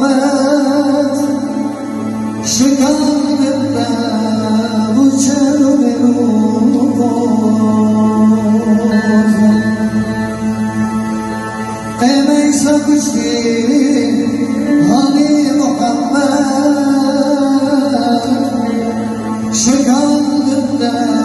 Muhammed şu kalbimde uçar bir umut Emeğse kuşki hani Muhammed şu kalbimde